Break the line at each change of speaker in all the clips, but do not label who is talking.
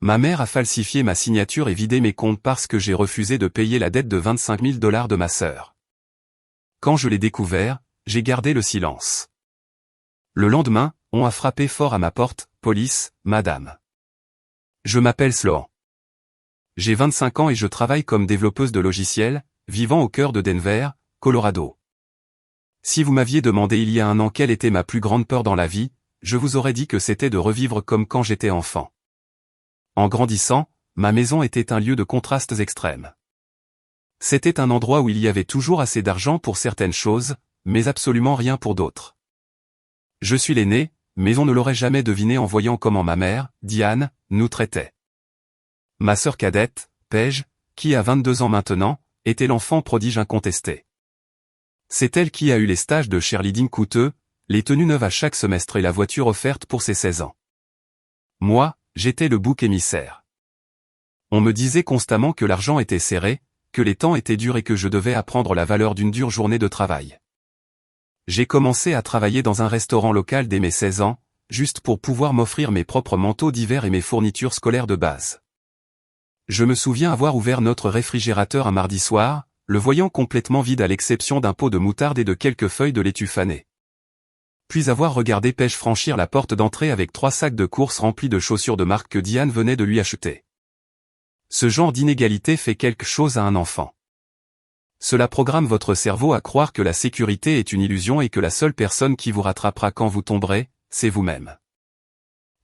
Ma mère a falsifié ma signature et vidé mes comptes parce que j'ai refusé de payer la dette de $25 000 de ma sœur. Quand je l'ai découvert, j'ai gardé le silence. Le lendemain, on a frappé fort à ma porte. Police, madame. Je m'appelle Sloan. J'ai 25 ans et je travaille comme développeuse de logiciels, vivant au cœur de Denver, Colorado. Si vous m'aviez demandé il y a un an quelle était ma plus grande peur dans la vie, je vous aurais dit que c'était de revivre comme quand j'étais enfant. En grandissant, ma maison était un lieu de contrastes extrêmes. C'était un endroit où il y avait toujours assez d'argent pour certaines choses, mais absolument rien pour d'autres. Je suis l'aîné, mais on ne l'aurait jamais deviné en voyant comment ma mère, Diane, nous traitait. Ma sœur cadette, Paige, qui a 22 ans maintenant, était l'enfant prodige incontesté. C'est elle qui a eu les stages de cheerleading coûteux, les tenues neuves à chaque semestre et la voiture offerte pour ses 16 ans. Moi, j'étais le bouc émissaire. On me disait constamment que l'argent était serré, que les temps étaient durs et que je devais apprendre la valeur d'une dure journée de travail. J'ai commencé à travailler dans un restaurant local dès mes 16 ans, juste pour pouvoir m'offrir mes propres manteaux d'hiver et mes fournitures scolaires de base. Je me souviens avoir ouvert notre réfrigérateur un mardi soir, le voyant complètement vide à l'exception d'un pot de moutarde et de quelques feuilles de laitue fanées. Puis avoir regardé Paige franchir la porte d'entrée avec 3 sacs de courses remplis de chaussures de marque que Diane venait de lui acheter. Ce genre d'inégalité fait quelque chose à un enfant. Cela programme votre cerveau à croire que la sécurité est une illusion et que la seule personne qui vous rattrapera quand vous tomberez, c'est vous-même.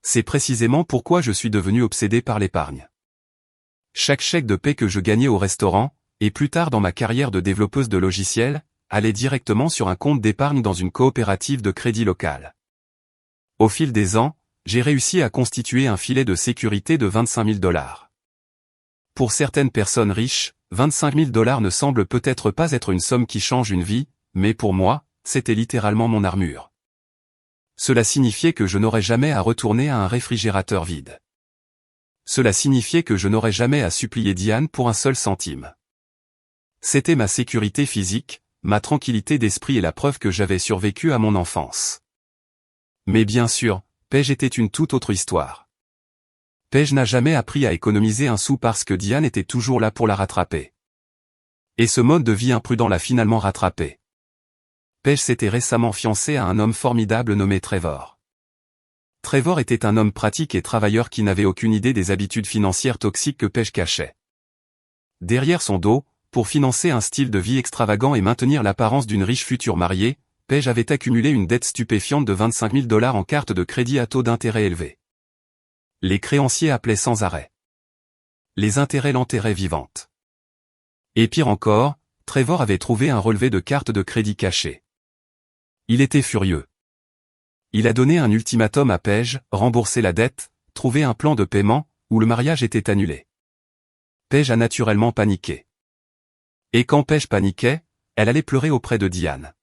C'est précisément pourquoi je suis devenu obsédé par l'épargne. Chaque chèque de paie que je gagnais au restaurant, et plus tard dans ma carrière de développeuse de logiciels, allait directement sur un compte d'épargne dans une coopérative de crédit locale. Au fil des ans, j'ai réussi à constituer un filet de sécurité de $25 000. Pour certaines personnes riches, $25 000 ne semble peut-être pas être une somme qui change une vie, mais pour moi, c'était littéralement mon armure. Cela signifiait que je n'aurais jamais à retourner à un réfrigérateur vide. Cela signifiait que je n'aurais jamais à supplier Diane pour un seul centime. C'était ma sécurité physique, ma tranquillité d'esprit et la preuve que j'avais survécu à mon enfance. Mais bien sûr, Paige était une toute autre histoire. Paige n'a jamais appris à économiser un sou parce que Diane était toujours là pour la rattraper. Et ce mode de vie imprudent l'a finalement rattrapée. Paige s'était récemment fiancée à un homme formidable nommé Trevor. Trevor était un homme pratique et travailleur qui n'avait aucune idée des habitudes financières toxiques que Paige cachait. Derrière son dos, pour financer un style de vie extravagant et maintenir l'apparence d'une riche future mariée, Paige avait accumulé une dette stupéfiante de $25 000 en cartes de crédit à taux d'intérêt élevés. Les créanciers appelaient sans arrêt. Les intérêts l'enterraient vivante. Et pire encore, Trevor avait trouvé un relevé de carte de crédit caché. Il était furieux. Il a donné un ultimatum à Paige, rembourser la dette, trouver un plan de paiement, ou le mariage était annulé. Paige a naturellement paniqué. Et quand Paige paniquait, elle allait pleurer auprès de Diane.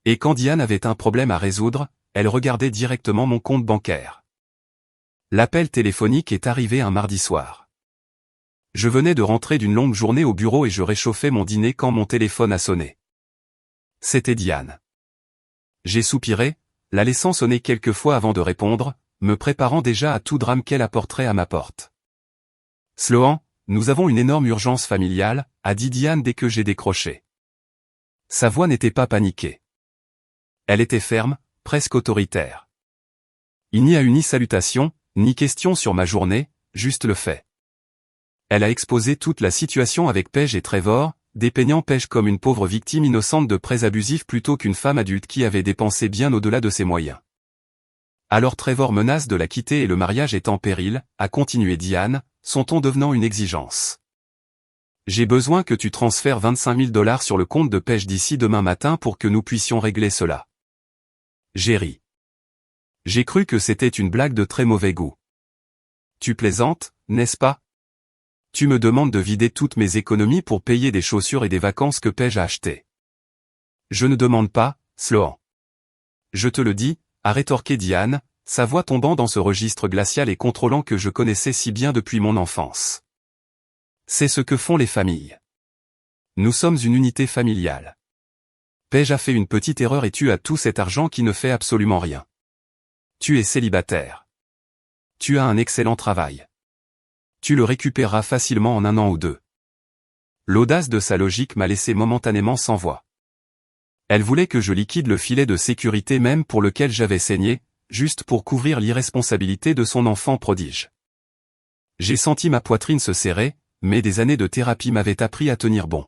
Et quand Diane avait un problème à résoudre, elle regardait directement mon compte bancaire. L'appel téléphonique est arrivé un mardi soir. Je venais de rentrer d'une longue journée au bureau et je réchauffais mon dîner quand mon téléphone a sonné. C'était Diane. J'ai soupiré, la laissant sonner quelques fois avant de répondre, me préparant déjà à tout drame qu'elle apporterait à ma porte. Sloan, nous avons une énorme urgence familiale, a dit Diane dès que j'ai décroché. Sa voix n'était pas paniquée. Elle était ferme, presque autoritaire. Il n'y a eu ni salutation, ni question sur ma journée, juste le fait. Elle a exposé toute la situation avec Paige et Trevor, dépeignant Paige comme une pauvre victime innocente de prêts abusifs plutôt qu'une femme adulte qui avait dépensé bien au-delà de ses moyens. Alors Trevor menace de la quitter et le mariage est en péril, a continué Diane, son ton devenant une exigence. J'ai besoin que tu transfères $25 000 sur le compte de Paige d'ici demain matin pour que nous puissions régler cela. J'ai ri. J'ai cru que c'était une blague de très mauvais goût. Tu plaisantes, n'est-ce pas? Tu me demandes de vider toutes mes économies pour payer des chaussures et des vacances que Paige a achetées. Je ne demande pas, Sloan. Je te le dis, a rétorqué Diane, sa voix tombant dans ce registre glacial et contrôlant que je connaissais si bien depuis mon enfance. C'est ce que font les familles. Nous sommes une unité familiale. Paige a fait une petite erreur et tu as tout cet argent qui ne fait absolument rien. Tu es célibataire. Tu as un excellent travail. Tu le récupéreras facilement en 1 an ou 2. L'audace de sa logique m'a laissé momentanément sans voix. Elle voulait que je liquide le filet de sécurité même pour lequel j'avais saigné, juste pour couvrir l'irresponsabilité de son enfant prodige. J'ai senti ma poitrine se serrer, mais des années de thérapie m'avaient appris à tenir bon.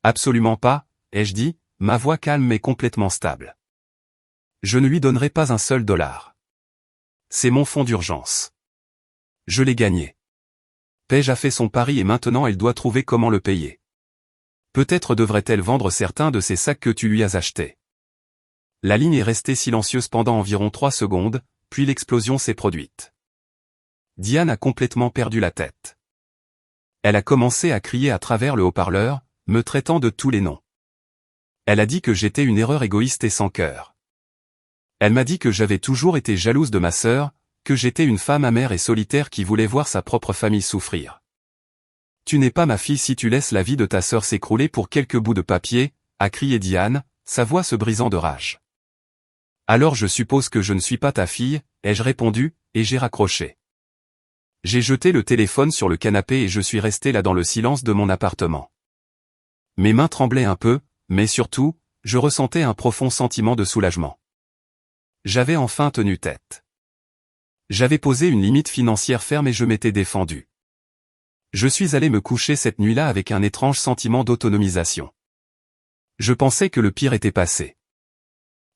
Absolument pas, ai-je dit, ma voix calme mais complètement stable. Je ne lui donnerai pas un seul dollar. C'est mon fonds d'urgence. Je l'ai gagné. Paige a fait son pari et maintenant elle doit trouver comment le payer. Peut-être devrait-elle vendre certains de ces sacs que tu lui as achetés. La ligne est restée silencieuse pendant environ 3 secondes, puis l'explosion s'est produite. Diane a complètement perdu la tête. Elle a commencé à crier à travers le haut-parleur, me traitant de tous les noms. Elle a dit que j'étais une erreur égoïste et sans cœur. Elle m'a dit que j'avais toujours été jalouse de ma sœur, que j'étais une femme amère et solitaire qui voulait voir sa propre famille souffrir. Tu n'es pas ma fille si tu laisses la vie de ta sœur s'écrouler pour quelques bouts de papier, a crié Diane, sa voix se brisant de rage. Alors je suppose que je ne suis pas ta fille, ai-je répondu, et j'ai raccroché. J'ai jeté le téléphone sur le canapé et je suis resté là dans le silence de mon appartement. Mes mains tremblaient un peu, mais surtout, je ressentais un profond sentiment de soulagement. J'avais enfin tenu tête. J'avais posé une limite financière ferme et je m'étais défendu. Je suis allé me coucher cette nuit-là avec un étrange sentiment d'autonomisation. Je pensais que le pire était passé.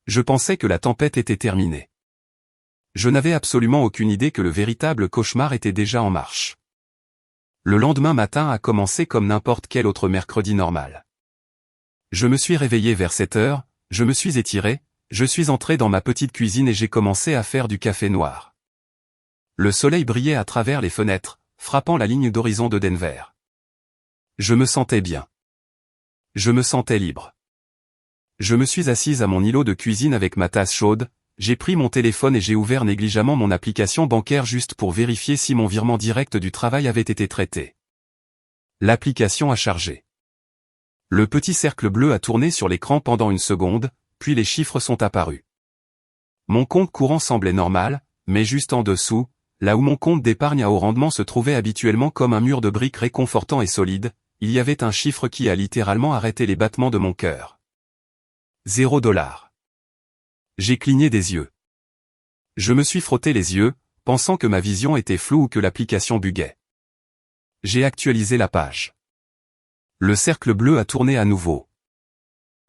Je pensais que la tempête était terminée. Je n'avais absolument aucune idée que le véritable cauchemar était déjà en marche. Le lendemain matin a commencé comme n'importe quel autre mercredi normal. Je me suis réveillé vers 7 heures, je me suis étiré, je suis entré dans ma petite cuisine et j'ai commencé à faire du café noir. Le soleil brillait à travers les fenêtres, frappant la ligne d'horizon de Denver. Je me sentais bien. Je me sentais libre. Je me suis assise à mon îlot de cuisine avec ma tasse chaude, j'ai pris mon téléphone et j'ai ouvert négligemment mon application bancaire juste pour vérifier si mon virement direct du travail avait été traité. L'application a chargé. Le petit cercle bleu a tourné sur l'écran pendant 1 seconde, puis les chiffres sont apparus. Mon compte courant semblait normal, mais juste en dessous, là où mon compte d'épargne à haut rendement se trouvait habituellement comme un mur de briques réconfortant et solide, il y avait un chiffre qui a littéralement arrêté les battements de mon cœur. 0 $. J'ai cligné des yeux. Je me suis frotté les yeux, pensant que ma vision était floue ou que l'application buguait. J'ai actualisé la page. Le cercle bleu a tourné à nouveau.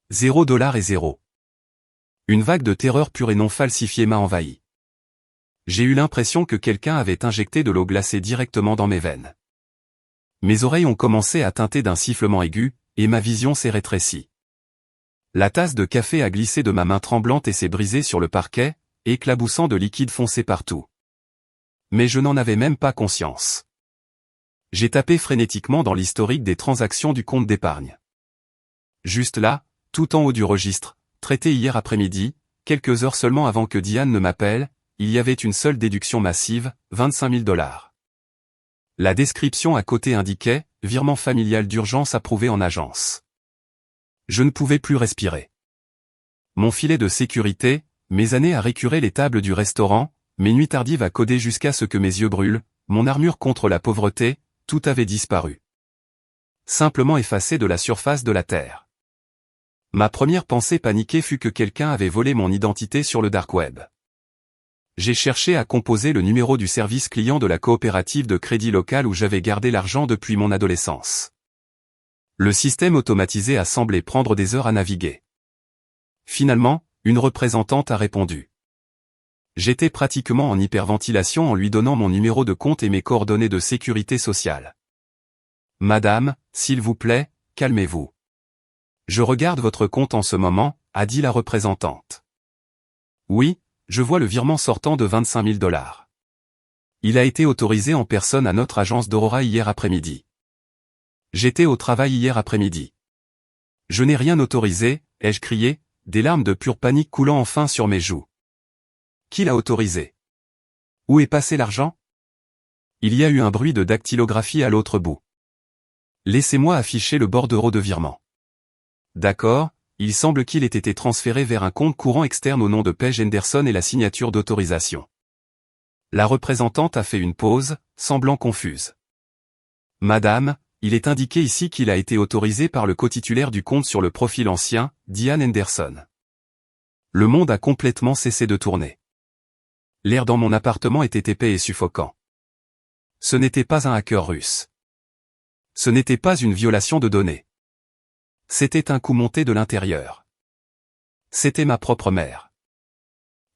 0 $ et 0. Une vague de terreur pure et non falsifiée m'a envahi. J'ai eu l'impression que quelqu'un avait injecté de l'eau glacée directement dans mes veines. Mes oreilles ont commencé à teinter d'un sifflement aigu, et ma vision s'est rétrécie. La tasse de café a glissé de ma main tremblante et s'est brisée sur le parquet, éclaboussant de liquide foncé partout. Mais je n'en avais même pas conscience. J'ai tapé frénétiquement dans l'historique des transactions du compte d'épargne. Juste là, tout en haut du registre, traité hier après-midi, quelques heures seulement avant que Diane ne m'appelle, il y avait une seule déduction massive, 25 000 $. La description à côté indiquait « Virement familial d'urgence approuvé en agence ». Je ne pouvais plus respirer. Mon filet de sécurité, mes années à récurer les tables du restaurant, mes nuits tardives à coder jusqu'à ce que mes yeux brûlent, mon armure contre la pauvreté, tout avait disparu. Simplement effacé de la surface de la terre. Ma première pensée paniquée fut que quelqu'un avait volé mon identité sur le dark web. J'ai cherché à composer le numéro du service client de la coopérative de crédit locale où j'avais gardé l'argent depuis mon adolescence. Le système automatisé a semblé prendre des heures à naviguer. Finalement, une représentante a répondu. J'étais pratiquement en hyperventilation en lui donnant mon numéro de compte et mes coordonnées de sécurité sociale. Madame, s'il vous plaît, calmez-vous. Je regarde votre compte en ce moment, a dit la représentante. Oui, je vois le virement sortant de 25 000 $. Il a été autorisé en personne à notre agence d'Aurora hier après-midi. J'étais au travail hier après-midi. Je n'ai rien autorisé, ai-je crié, des larmes de pure panique coulant enfin sur mes joues. Qui l'a autorisé? Où est passé l'argent? Il y a eu un bruit de dactylographie à l'autre bout. Laissez-moi afficher le bordereau de virement. D'accord, il semble qu'il ait été transféré vers un compte courant externe au nom de Paige Henderson et la signature d'autorisation. La représentante a fait une pause, semblant confuse. Madame, il est indiqué ici qu'il a été autorisé par le cotitulaire du compte sur le profil ancien, Diane Henderson. Le monde a complètement cessé de tourner. L'air dans mon appartement était épais et suffocant. Ce n'était pas un hacker russe. Ce n'était pas une violation de données. C'était un coup monté de l'intérieur. C'était ma propre mère.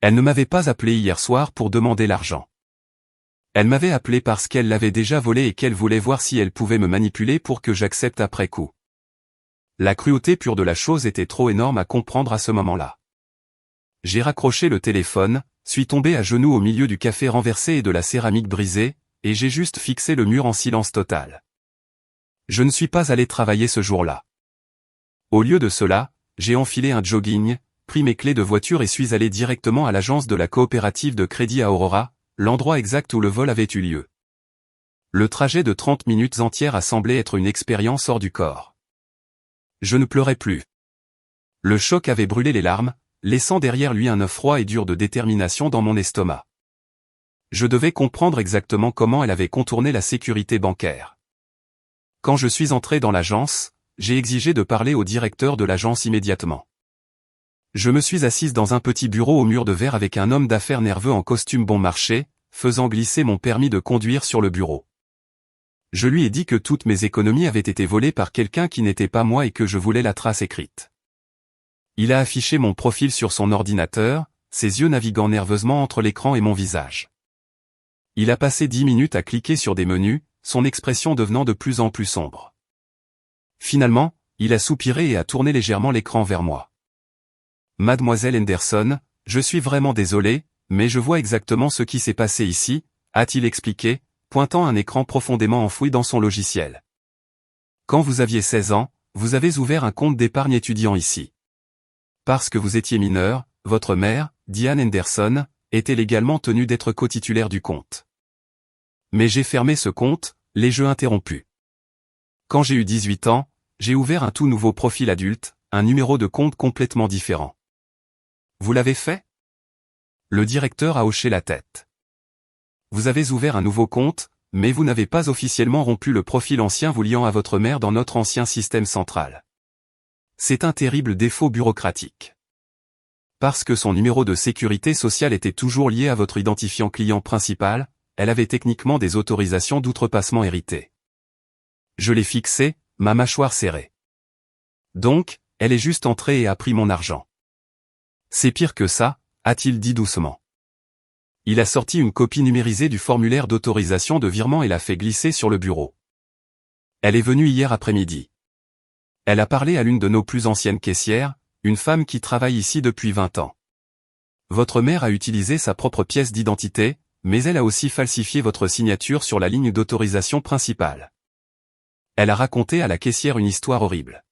Elle ne m'avait pas appelé hier soir pour demander l'argent. Elle m'avait appelé parce qu'elle l'avait déjà volé et qu'elle voulait voir si elle pouvait me manipuler pour que j'accepte après coup. La cruauté pure de la chose était trop énorme à comprendre à ce moment-là. J'ai raccroché le téléphone, suis tombé à genoux au milieu du café renversé et de la céramique brisée, et j'ai juste fixé le mur en silence total. Je ne suis pas allé travailler ce jour-là. Au lieu de cela, j'ai enfilé un jogging, pris mes clés de voiture et suis allé directement à l'agence de la coopérative de crédit à Aurora, l'endroit exact où le vol avait eu lieu. Le trajet de 30 minutes entières a semblé être une expérience hors du corps. Je ne pleurais plus. Le choc avait brûlé les larmes, laissant derrière lui un œuf froid et dur de détermination dans mon estomac. Je devais comprendre exactement comment elle avait contourné la sécurité bancaire. Quand je suis entré dans l'agence, j'ai exigé de parler au directeur de l'agence immédiatement. Je me suis assise dans un petit bureau au mur de verre avec un homme d'affaires nerveux en costume bon marché, faisant glisser mon permis de conduire sur le bureau. Je lui ai dit que toutes mes économies avaient été volées par quelqu'un qui n'était pas moi et que je voulais la trace écrite. Il a affiché mon profil sur son ordinateur, ses yeux naviguant nerveusement entre l'écran et mon visage. Il a passé 10 minutes à cliquer sur des menus, son expression devenant de plus en plus sombre. Finalement, il a soupiré et a tourné légèrement l'écran vers moi. Mademoiselle Henderson, je suis vraiment désolé, mais je vois exactement ce qui s'est passé ici, a-t-il expliqué, pointant un écran profondément enfoui dans son logiciel. Quand vous aviez 16 ans, vous avez ouvert un compte d'épargne étudiant ici. Parce que vous étiez mineur, votre mère, Diane Henderson, était légalement tenue d'être cotitulaire du compte. Mais j'ai fermé ce compte, les jeux interrompus. Quand j'ai eu 18 ans, j'ai ouvert un tout nouveau profil adulte, un numéro de compte complètement différent. Vous l'avez fait? Le directeur a hoché la tête. Vous avez ouvert un nouveau compte, mais vous n'avez pas officiellement rompu le profil ancien vous liant à votre mère dans notre ancien système central. C'est un terrible défaut bureaucratique. Parce que son numéro de sécurité sociale était toujours lié à votre identifiant client principal, elle avait techniquement des autorisations d'outrepassement héritées. Je l'ai fixé, ma mâchoire serrée. Donc, elle est juste entrée et a pris mon argent. C'est pire que ça, a-t-il dit doucement. Il a sorti une copie numérisée du formulaire d'autorisation de virement et l'a fait glisser sur le bureau. Elle est venue hier après-midi. Elle a parlé à l'une de nos plus anciennes caissières, une femme qui travaille ici depuis 20 ans. Votre mère a utilisé sa propre pièce d'identité, mais elle a aussi falsifié votre signature sur la ligne d'autorisation principale. Elle a raconté à la caissière une histoire horrible.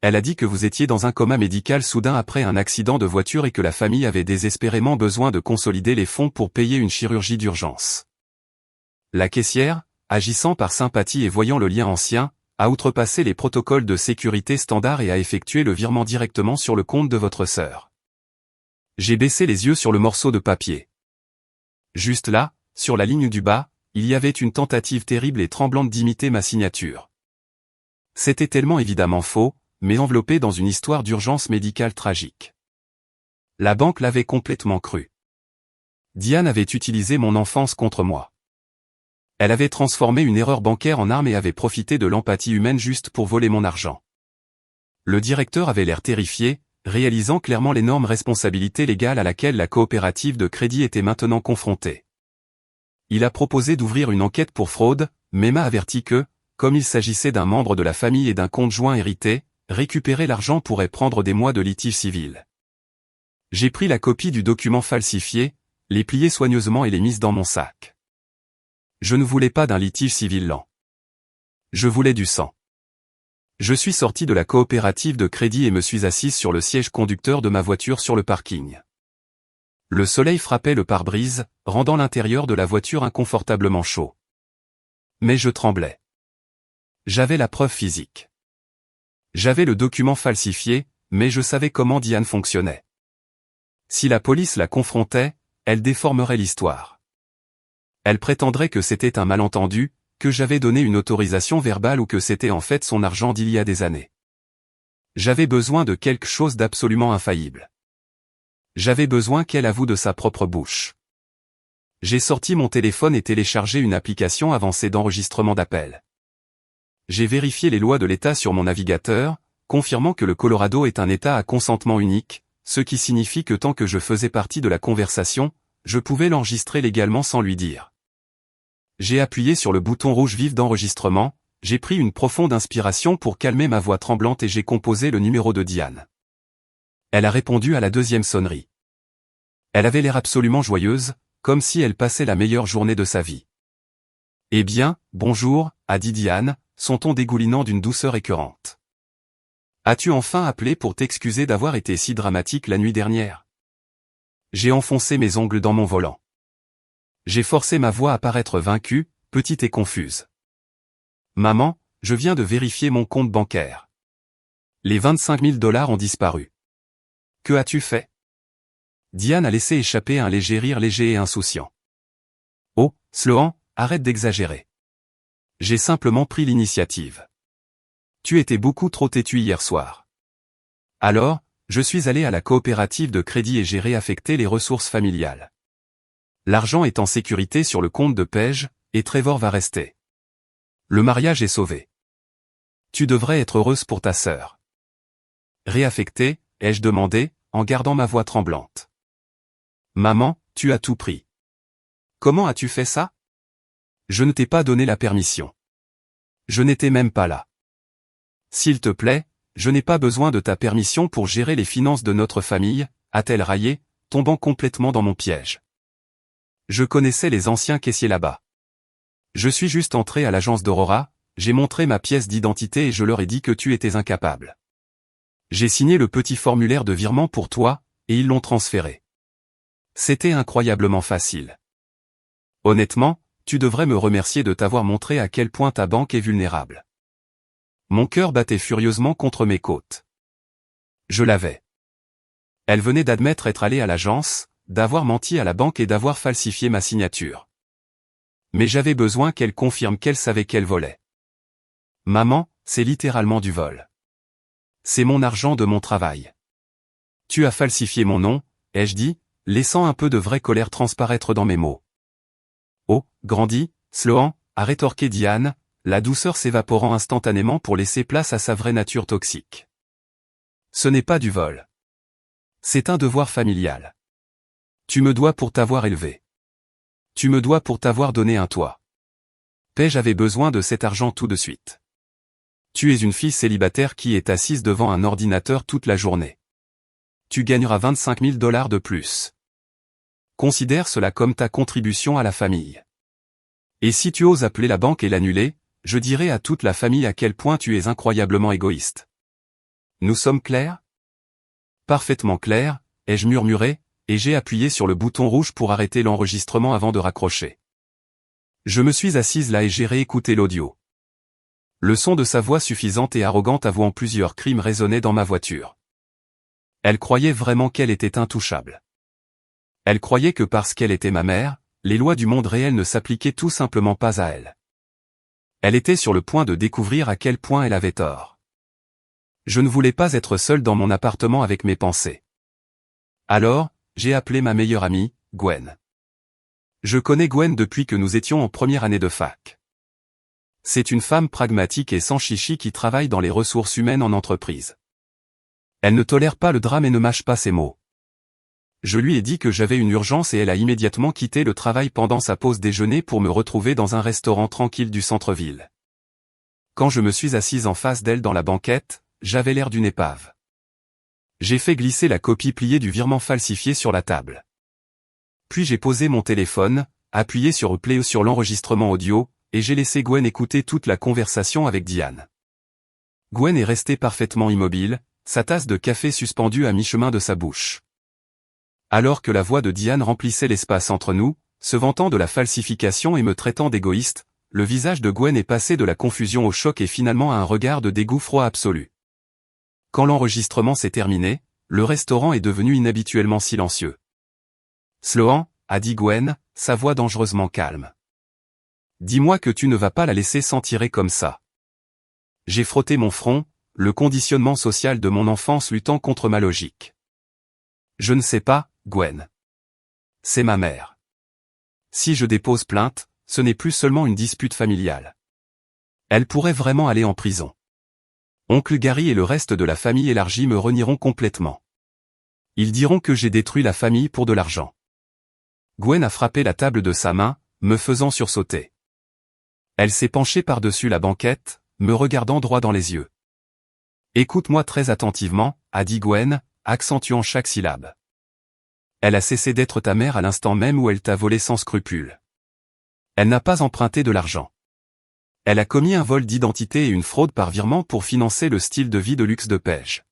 Elle a dit que vous étiez dans un coma médical soudain après un accident de voiture et que la famille avait désespérément besoin de consolider les fonds pour payer une chirurgie d'urgence. La caissière, agissant par sympathie et voyant le lien ancien, a outrepassé les protocoles de sécurité standards et a effectué le virement directement sur le compte de votre sœur. J'ai baissé les yeux sur le morceau de papier. Juste là, sur la ligne du bas, il y avait une tentative terrible et tremblante d'imiter ma signature. C'était tellement évidemment faux, mais enveloppé dans une histoire d'urgence médicale tragique. La banque l'avait complètement cru. Diane avait utilisé mon enfance contre moi. Elle avait transformé une erreur bancaire en arme et avait profité de l'empathie humaine juste pour voler mon argent. Le directeur avait l'air terrifié, réalisant clairement l'énorme responsabilité légale à laquelle la coopérative de crédit était maintenant confrontée. Il a proposé d'ouvrir une enquête pour fraude, mais m'a averti que, comme il s'agissait d'un membre de la famille et d'un compte joint hérité, récupérer l'argent pourrait prendre des mois de litige civil. J'ai pris la copie du document falsifié, les plié soigneusement et les mis dans mon sac. Je ne voulais pas d'un litige civil lent. Je voulais du sang. Je suis sorti de la coopérative de crédit et me suis assise sur le siège conducteur de ma voiture sur le parking. Le soleil frappait le pare-brise, rendant l'intérieur de la voiture inconfortablement chaud. Mais je tremblais. J'avais la preuve physique. J'avais le document falsifié, mais je savais comment Diane fonctionnait. Si la police la confrontait, elle déformerait l'histoire. Elle prétendrait que c'était un malentendu, que j'avais donné une autorisation verbale ou que c'était en fait son argent d'il y a des années. J'avais besoin de quelque chose d'absolument infaillible. J'avais besoin qu'elle avoue de sa propre bouche. J'ai sorti mon téléphone et téléchargé une application avancée d'enregistrement d'appels. J'ai vérifié les lois de l'État sur mon navigateur, confirmant que le Colorado est un État à consentement unique, ce qui signifie que tant que je faisais partie de la conversation, je pouvais l'enregistrer légalement sans lui dire. J'ai appuyé sur le bouton rouge vif d'enregistrement, j'ai pris une profonde inspiration pour calmer ma voix tremblante et j'ai composé le numéro de Diane. Elle a répondu à la deuxième sonnerie. Elle avait l'air absolument joyeuse, comme si elle passait la meilleure journée de sa vie. « Eh bien, bonjour » a dit Diane, son ton dégoulinant d'une douceur écœurante. « As-tu enfin appelé pour t'excuser d'avoir été si dramatique la nuit dernière ?» J'ai enfoncé mes ongles dans mon volant. J'ai forcé ma voix à paraître vaincue, petite et confuse. « Maman, je viens de vérifier mon compte bancaire. Les 25 000 $ ont disparu. Que as-tu fait ?» Diane a laissé échapper un léger rire léger et insouciant. « Oh, Sloan, arrête d'exagérer. J'ai simplement pris l'initiative. Tu étais beaucoup trop têtu hier soir. Alors, je suis allé à la coopérative de crédit et j'ai réaffecté les ressources familiales. L'argent est en sécurité sur le compte de Paige, et Trevor va rester. Le mariage est sauvé. Tu devrais être heureuse pour ta sœur. » Réaffecté, ai-je demandé, en gardant ma voix tremblante. « Maman, tu as tout pris. Comment as-tu fait ça ? Je ne t'ai pas donné la permission. Je n'étais même pas là. S'il te plaît, je n'ai pas besoin de ta permission pour gérer les finances de notre famille, a-t-elle raillé, tombant complètement dans mon piège. Je connaissais les anciens caissiers là-bas. Je suis juste entré à l'agence d'Aurora, j'ai montré ma pièce d'identité et je leur ai dit que tu étais incapable. J'ai signé le petit formulaire de virement pour toi, et ils l'ont transféré. C'était incroyablement facile. Honnêtement, tu devrais me remercier de t'avoir montré à quel point ta banque est vulnérable. Mon cœur battait furieusement contre mes côtes. Je l'avais. Elle venait d'admettre être allée à l'agence, d'avoir menti à la banque et d'avoir falsifié ma signature. Mais j'avais besoin qu'elle confirme qu'elle savait qu'elle volait. Maman, c'est littéralement du vol. C'est mon argent de mon travail. Tu as falsifié mon nom, ai-je dit, laissant un peu de vraie colère transparaître dans mes mots. Oh, grandis, Sloan, a rétorqué Diane, la douceur s'évaporant instantanément pour laisser place à sa vraie nature toxique. Ce n'est pas du vol. C'est un devoir familial. Tu me dois pour t'avoir élevé. Tu me dois pour t'avoir donné un toit. Paige avait besoin de cet argent tout de suite. Tu es une fille célibataire qui est assise devant un ordinateur toute la journée. Tu gagneras 25 000 $ de plus. Considère cela comme ta contribution à la famille. Et si tu oses appeler la banque et l'annuler, je dirai à toute la famille à quel point tu es incroyablement égoïste. Nous sommes clairs ? Parfaitement clairs, ai-je murmuré, et j'ai appuyé sur le bouton rouge pour arrêter l'enregistrement avant de raccrocher. Je me suis assise là et j'ai réécouté l'audio. Le son de sa voix suffisante et arrogante avouant plusieurs crimes résonnait dans ma voiture. Elle croyait vraiment qu'elle était intouchable. Elle croyait que parce qu'elle était ma mère, les lois du monde réel ne s'appliquaient tout simplement pas à elle. Elle était sur le point de découvrir à quel point elle avait tort. Je ne voulais pas être seul dans mon appartement avec mes pensées. Alors, j'ai appelé ma meilleure amie, Gwen. Je connais Gwen depuis que nous étions en première année de fac. C'est une femme pragmatique et sans chichi qui travaille dans les ressources humaines en entreprise. Elle ne tolère pas le drame et ne mâche pas ses mots. Je lui ai dit que j'avais une urgence et elle a immédiatement quitté le travail pendant sa pause déjeuner pour me retrouver dans un restaurant tranquille du centre-ville. Quand je me suis assise en face d'elle dans la banquette, j'avais l'air d'une épave. J'ai fait glisser la copie pliée du virement falsifié sur la table. Puis j'ai posé mon téléphone, appuyé sur Play sur l'enregistrement audio, et j'ai laissé Gwen écouter toute la conversation avec Diane. Gwen est restée parfaitement immobile, sa tasse de café suspendue à mi-chemin de sa bouche. Alors que la voix de Diane remplissait l'espace entre nous, se vantant de la falsification et me traitant d'égoïste, le visage de Gwen est passé de la confusion au choc et finalement à un regard de dégoût froid absolu. Quand l'enregistrement s'est terminé, le restaurant est devenu inhabituellement silencieux. « Sloan » a dit Gwen, sa voix dangereusement calme. Dis-moi que tu ne vas pas la laisser s'en tirer comme ça. J'ai frotté mon front, le conditionnement social de mon enfance luttant contre ma logique. Je ne sais pas, Gwen. C'est ma mère. Si je dépose plainte, ce n'est plus seulement une dispute familiale. Elle pourrait vraiment aller en prison. Oncle Gary et le reste de la famille élargie me renieront complètement. Ils diront que j'ai détruit la famille pour de l'argent. Gwen a frappé la table de sa main, me faisant sursauter. Elle s'est penchée par-dessus la banquette, me regardant droit dans les yeux. Écoute-moi très attentivement, a dit Gwen, accentuant chaque syllabe. Elle a cessé d'être ta mère à l'instant même où elle t'a volé sans scrupule. Elle n'a pas emprunté de l'argent. Elle a commis un vol d'identité et une fraude par virement pour financer le style de vie de luxe de Paige.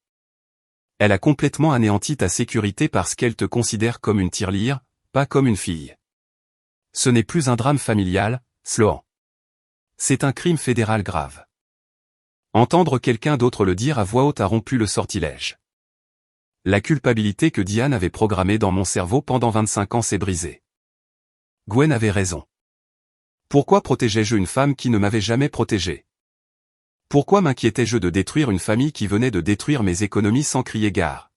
Elle a complètement anéanti ta sécurité parce qu'elle te considère comme une tirelire, pas comme une fille. Ce n'est plus un drame familial, Sloan. C'est un crime fédéral grave. Entendre quelqu'un d'autre le dire à voix haute a rompu le sortilège. La culpabilité que Diane avait programmée dans mon cerveau pendant 25 ans s'est brisée. Gwen avait raison. Pourquoi protégeais-je une femme qui ne m'avait jamais protégé? Pourquoi m'inquiétais-je de détruire une famille qui venait de détruire mes économies sans crier gare?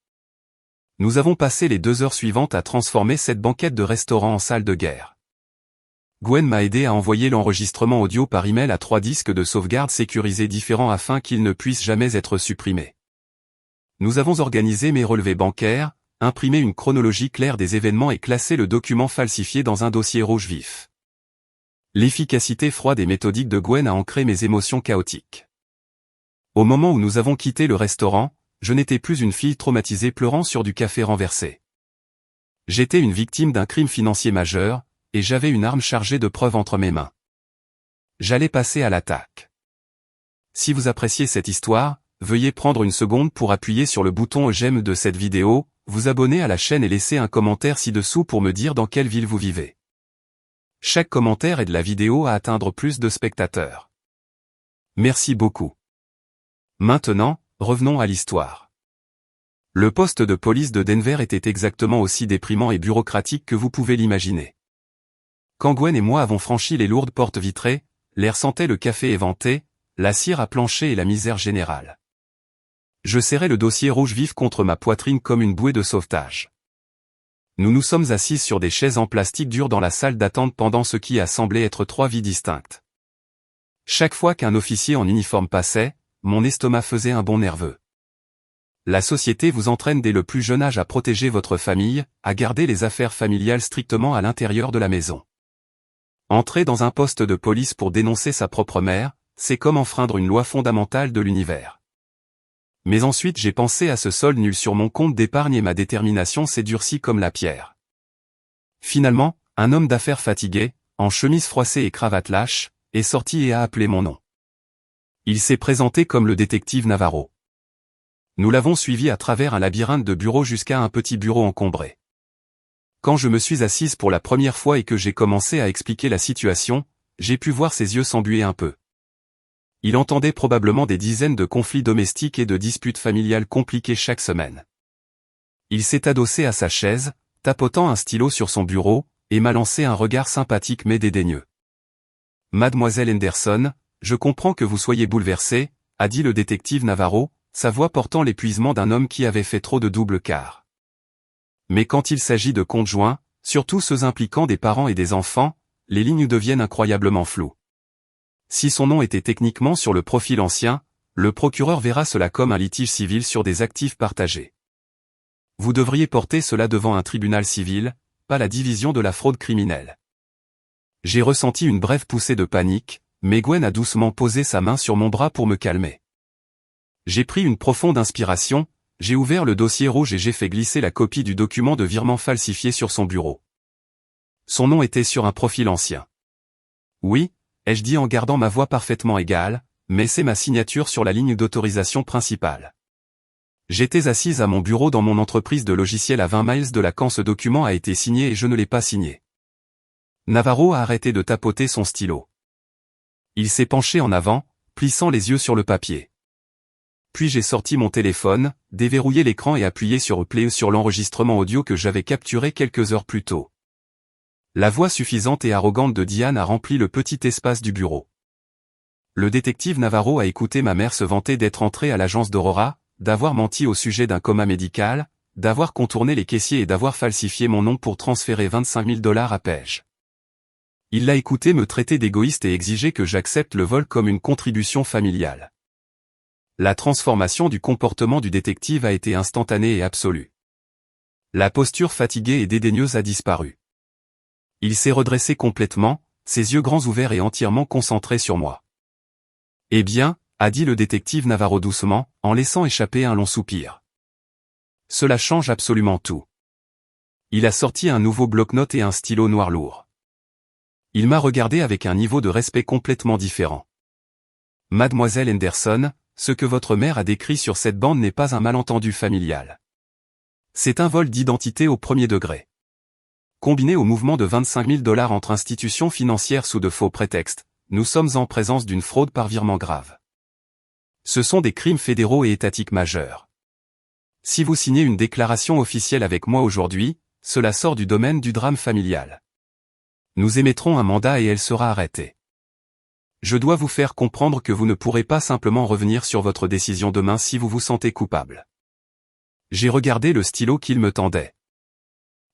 Nous avons passé les 2 heures suivantes à transformer cette banquette de restaurant en salle de guerre. Gwen m'a aidé à envoyer l'enregistrement audio par email à 3 disques de sauvegarde sécurisés différents afin qu'ils ne puissent jamais être supprimés. Nous avons organisé mes relevés bancaires, imprimé une chronologie claire des événements et classé le document falsifié dans un dossier rouge vif. L'efficacité froide et méthodique de Gwen a ancré mes émotions chaotiques. Au moment où nous avons quitté le restaurant, je n'étais plus une fille traumatisée pleurant sur du café renversé. J'étais une victime d'un crime financier majeur, et j'avais une arme chargée de preuves entre mes mains. J'allais passer à l'attaque. Si vous appréciez cette histoire, veuillez prendre une seconde pour appuyer sur le bouton j'aime de cette vidéo, vous abonner à la chaîne et laisser un commentaire ci-dessous pour me dire dans quelle ville vous vivez. Chaque commentaire aide la vidéo à atteindre plus de spectateurs. Merci beaucoup. Maintenant, revenons à l'histoire. Le poste de police de Denver était exactement aussi déprimant et bureaucratique que vous pouvez l'imaginer. Quand Gwen et moi avons franchi les lourdes portes vitrées, l'air sentait le café éventé, la cire à plancher et la misère générale. Je serrais le dossier rouge vif contre ma poitrine comme une bouée de sauvetage. Nous nous sommes assis sur des chaises en plastique dur dans la salle d'attente pendant ce qui a semblé être 3 vies distinctes. Chaque fois qu'un officier en uniforme passait, mon estomac faisait un bond nerveux. La société vous entraîne dès le plus jeune âge à protéger votre famille, à garder les affaires familiales strictement à l'intérieur de la maison. Entrer dans un poste de police pour dénoncer sa propre mère, c'est comme enfreindre une loi fondamentale de l'univers. Mais ensuite j'ai pensé à ce solde nul sur mon compte d'épargne et ma détermination s'est durcie comme la pierre. Finalement, un homme d'affaires fatigué, en chemise froissée et cravate lâche, est sorti et a appelé mon nom. Il s'est présenté comme le détective Navarro. Nous l'avons suivi à travers un labyrinthe de bureaux jusqu'à un petit bureau encombré. Quand je me suis assise pour la première fois et que j'ai commencé à expliquer la situation, j'ai pu voir ses yeux s'embuer un peu. Il entendait probablement des dizaines de conflits domestiques et de disputes familiales compliquées chaque semaine. Il s'est adossé à sa chaise, tapotant un stylo sur son bureau, et m'a lancé un regard sympathique mais dédaigneux. « Mademoiselle Henderson, je comprends que vous soyez bouleversée, » a dit le détective Navarro, sa voix portant l'épuisement d'un homme qui avait fait trop de double quart. Mais quand il s'agit de comptes joints, surtout ceux impliquant des parents et des enfants, les lignes deviennent incroyablement floues. Si son nom était techniquement sur le profil ancien, le procureur verra cela comme un litige civil sur des actifs partagés. Vous devriez porter cela devant un tribunal civil, pas la division de la fraude criminelle. J'ai ressenti une brève poussée de panique, mais Gwen a doucement posé sa main sur mon bras pour me calmer. J'ai pris une profonde inspiration, j'ai ouvert le dossier rouge et j'ai fait glisser la copie du document de virement falsifié sur son bureau. Son nom était sur un profil ancien. Oui, ai-je dit en gardant ma voix parfaitement égale, mais c'est ma signature sur la ligne d'autorisation principale. J'étais assise à mon bureau dans mon entreprise de logiciels à 20 miles de là quand ce document a été signé et je ne l'ai pas signé. Navarro a arrêté de tapoter son stylo. Il s'est penché en avant, plissant les yeux sur le papier. Puis j'ai sorti mon téléphone, déverrouillé l'écran et appuyé sur play sur l'enregistrement audio que j'avais capturé quelques heures plus tôt. La voix suffisante et arrogante de Diane a rempli le petit espace du bureau. Le détective Navarro a écouté ma mère se vanter d'être entrée à l'agence d'Aurora, d'avoir menti au sujet d'un coma médical, d'avoir contourné les caissiers et d'avoir falsifié mon nom pour transférer 25 000 $ à Paige. Il l'a écouté me traiter d'égoïste et exiger que j'accepte le vol comme une contribution familiale. La transformation du comportement du détective a été instantanée et absolue. La posture fatiguée et dédaigneuse a disparu. Il s'est redressé complètement, ses yeux grands ouverts et entièrement concentrés sur moi. « Eh bien », a dit le détective Navarro doucement, en laissant échapper un long soupir. « Cela change absolument tout. » Il a sorti un nouveau bloc-notes et un stylo noir lourd. Il m'a regardé avec un niveau de respect complètement différent. « Mademoiselle Henderson, ce que votre mère a décrit sur cette bande n'est pas un malentendu familial. C'est un vol d'identité au premier degré. Combiné au mouvement de 25 000 $ entre institutions financières sous de faux prétextes, nous sommes en présence d'une fraude par virement grave. Ce sont des crimes fédéraux et étatiques majeurs. Si vous signez une déclaration officielle avec moi aujourd'hui, cela sort du domaine du drame familial. Nous émettrons un mandat et elle sera arrêtée. Je dois vous faire comprendre que vous ne pourrez pas simplement revenir sur votre décision demain si vous vous sentez coupable. » J'ai regardé le stylo qu'il me tendait.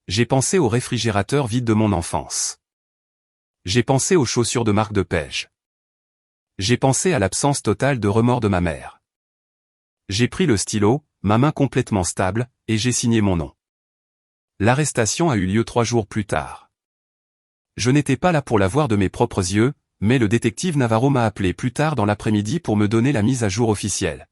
J'ai pensé au réfrigérateur vide de mon enfance. J'ai pensé aux chaussures de marque de Paige. J'ai pensé à l'absence totale de remords de ma mère. J'ai pris le stylo, ma main complètement stable, et j'ai signé mon nom. L'arrestation a eu lieu 3 jours plus tard. Je n'étais pas là pour la voir de mes propres yeux, mais le détective Navarro m'a appelé plus tard dans l'après-midi pour me donner la mise à jour officielle.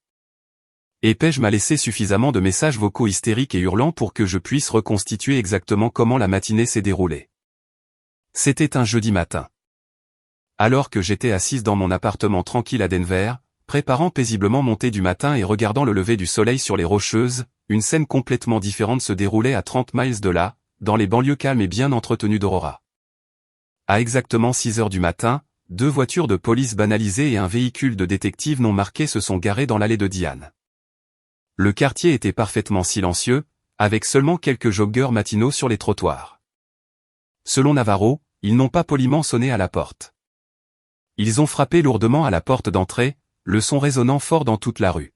Et Paige m'a laissé suffisamment de messages vocaux hystériques et hurlants pour que je puisse reconstituer exactement comment la matinée s'est déroulée. C'était un jeudi matin. Alors que j'étais assise dans mon appartement tranquille à Denver, préparant paisiblement mon thé du matin et regardant le lever du soleil sur les Rocheuses, une scène complètement différente se déroulait à 30 miles de là, dans les banlieues calmes et bien entretenues d'Aurora. À exactement 6 heures du matin, 2 voitures de police banalisées et un véhicule de détective non marqué se sont garés dans l'allée de Diane. Le quartier était parfaitement silencieux, avec seulement quelques joggeurs matinaux sur les trottoirs. Selon Navarro, ils n'ont pas poliment sonné à la porte. Ils ont frappé lourdement à la porte d'entrée, le son résonnant fort dans toute la rue.